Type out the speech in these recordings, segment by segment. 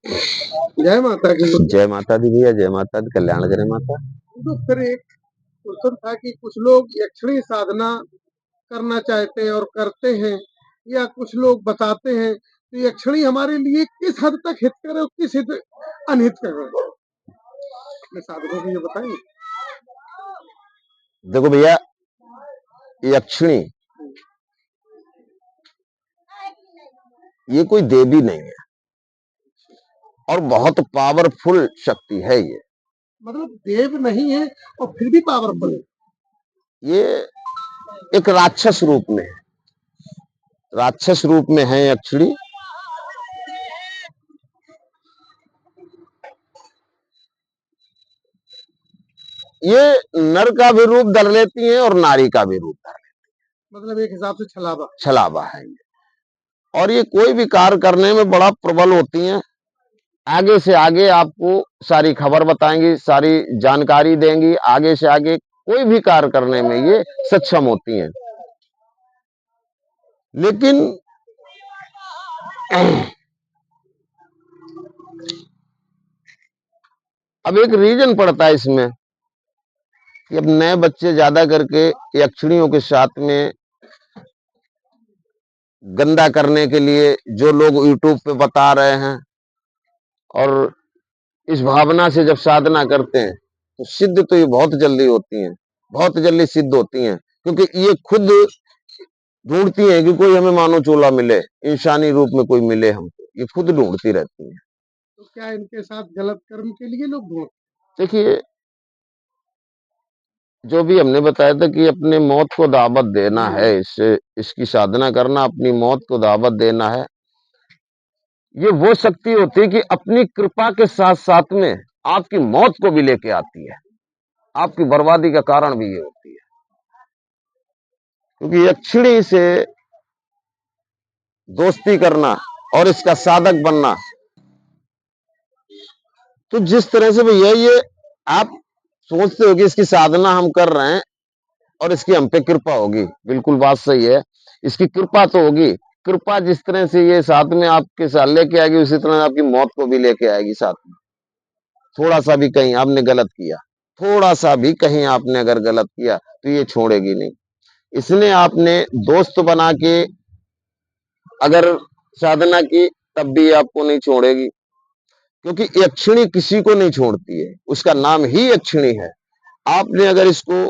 जय माता की। जय माता दी भैया, जय माता दी, कल्याण करे माता। तो फिर एक क्वेश्चन था कि कुछ लोग यक्षिणी साधना करना चाहते हैं और करते हैं, या कुछ लोग बताते हैं, तो यक्षिणी हमारे लिए किस हद तक हितकर है और किस हद अनहितकर है, अपने साधकों को ये बताएंगे। देखो भैया, यक्षिणी ये कोई देवी नहीं है और बहुत पावरफुल शक्ति है ये। मतलब देव नहीं है और फिर भी पावरफुल है। ये एक राक्षस रूप में है, राक्षस रूप में है यक्षिणी। ये नर का भी रूप धर लेती है और नारी का भी रूप धर लेती मतलब एक हिसाब से छलावा है, छलावा है ये। और ये कोई भी कार्य करने में बड़ा प्रबल होती हैं। आगे से आगे आपको सारी खबर बताएंगी, सारी जानकारी देंगी, आगे से आगे कोई भी कार्य करने में ये सक्षम होती हैं। लेकिन अब एक रीजन पड़ता है इसमें कि अब नए बच्चे ज्यादा करके यक्षिणियों के साथ में गंदा करने के लिए जो लोग यूट्यूब पे बता रहे हैं, और इस भावना से जब साधना करते हैं तो सिद्ध तो ये बहुत जल्दी होती हैं, बहुत जल्दी सिद्ध होती हैं, क्योंकि ये खुद ढूंढती हैं कि कोई हमें मानो चोला मिले, इंसानी रूप में कोई मिले हमको, ये खुद ढूंढती रहती हैं। तो क्या इनके साथ गलत कर्म के लिए लोग ढूंढ। देखिए, जो भी हमने बताया था कि अपने मौत को दावत देना है, इससे इसकी साधना करना, अपनी मौत को दावत देना है। ये वो शक्ति होती है कि अपनी कृपा के साथ साथ में आपकी मौत को भी लेके आती है, आपकी बर्बादी का कारण भी ये होती है। क्योंकि यक्षिणी से दोस्ती करना और इसका साधक बनना, तो जिस तरह से भैया ये आप सोचते हो कि इसकी साधना हम कर रहे हैं और इसकी हम पे कृपा होगी, बिल्कुल बात सही है, इसकी कृपा तो होगी। कृपा जिस तरह से ये साथ में आपके साथ लेके आएगी, उसी तरह आपकी मौत को भी लेके आएगी साथ में। थोड़ा सा भी कहीं आपने गलत किया, थोड़ा सा भी कहीं आपने अगर गलत किया तो ये छोड़ेगी नहीं। इसने आपने दोस्त बना के अगर साधना की तब भी आपको नहीं छोड़ेगी, क्योंकि यक्षिणी किसी को नहीं छोड़ती है, उसका नाम ही यक्षिणी है। आपने अगर इसको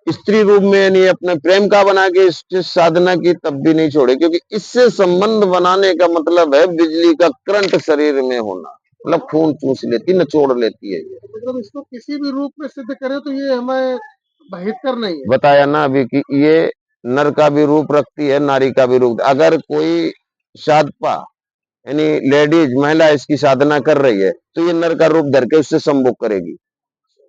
स्त्री रूप में यानी अपने प्रेम का बना के इससे साधना की तब भी नहीं छोड़े, क्योंकि इससे संबंध बनाने का मतलब है बिजली का करंट शरीर में होना, मतलब खून चूस लेती, निचोड़ लेती है। मतलब इसको किसी भी रूप में सिद्ध करे तो ये हमें बहिष्कार नहीं है। बताया ना अभी कि ये नर का भी रूप रखती है, नारी का भी रूप। अगर कोई साधपा यानी लेडीज महिला इसकी साधना कर रही है तो ये नर का रूप धर के उससे संभोग करेगी,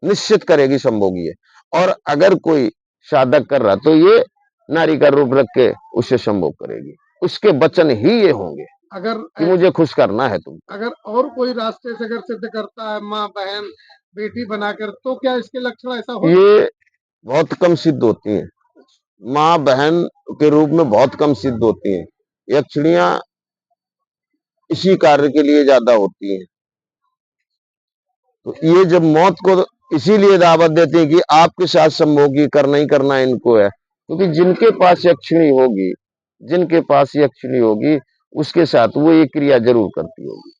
निश्चित करेगी संभोगी है। और अगर कोई साधक कर रहा तो ये नारी का रूप रख के उससे संभोग करेगी, उसके वचन ही ये होंगे अगर कि मुझे खुश करना है तुम। अगर और कोई रास्ते से अगर सिद्ध करता है, माँ बहन बेटी बनाकर, तो क्या इसके लक्षण ऐसा हो। ये बहुत कम सिद्ध होती हैं, माँ बहन के रूप में बहुत कम सिद्ध होती हैं। यक्षिणियां इसी कार्य के लिए ज्यादा होती हैं। तो ये जब मौत को इसीलिए दावत देती है कि आपके साथ संभोगी करना ही करना इनको है, क्योंकि जिनके पास यक्षिणी होगी, जिनके पास यक्षिणी होगी उसके साथ वो ये क्रिया जरूर करती होगी।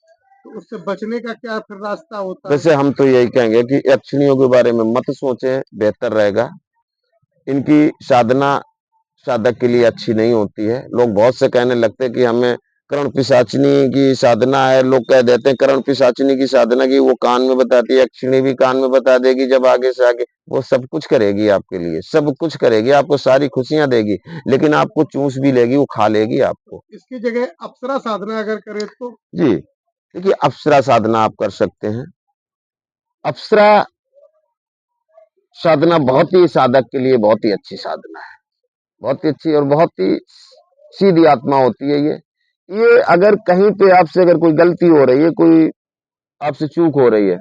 तो उससे बचने का क्या फिर रास्ता होता है। वैसे हम तो यही कहेंगे कि यक्षिणियों के बारे में मत सोचें, बेहतर रहेगा। इनकी साधना साधक के लिए अच्छी नहीं होती है। लोग बहुत से कहने लगते हैं कि हमें करण पिशाचिनी की साधना है, लोग कह देते हैं करण पिशाचिनी की साधना की, वो कान में बताती है, यक्षिणी भी कान में बता देगी, जब आगे से आगे वो सब कुछ करेगी आपके लिए, सब कुछ करेगी, आपको सारी खुशियां देगी, लेकिन आपको चूस भी लेगी, वो खा लेगी आपको। इसकी जगह अप्सरा साधना अगर करे तो। जी, देखिए अप्सरा साधना आप कर सकते हैं। अप्सरा साधना बहुत ही साधक के लिए बहुत ही अच्छी साधना है, बहुत ही अच्छी और बहुत ही सीधी आत्मा होती है ये अगर कहीं पे आपसे अगर कोई गलती हो रही है, कोई आपसे चूक हो रही है,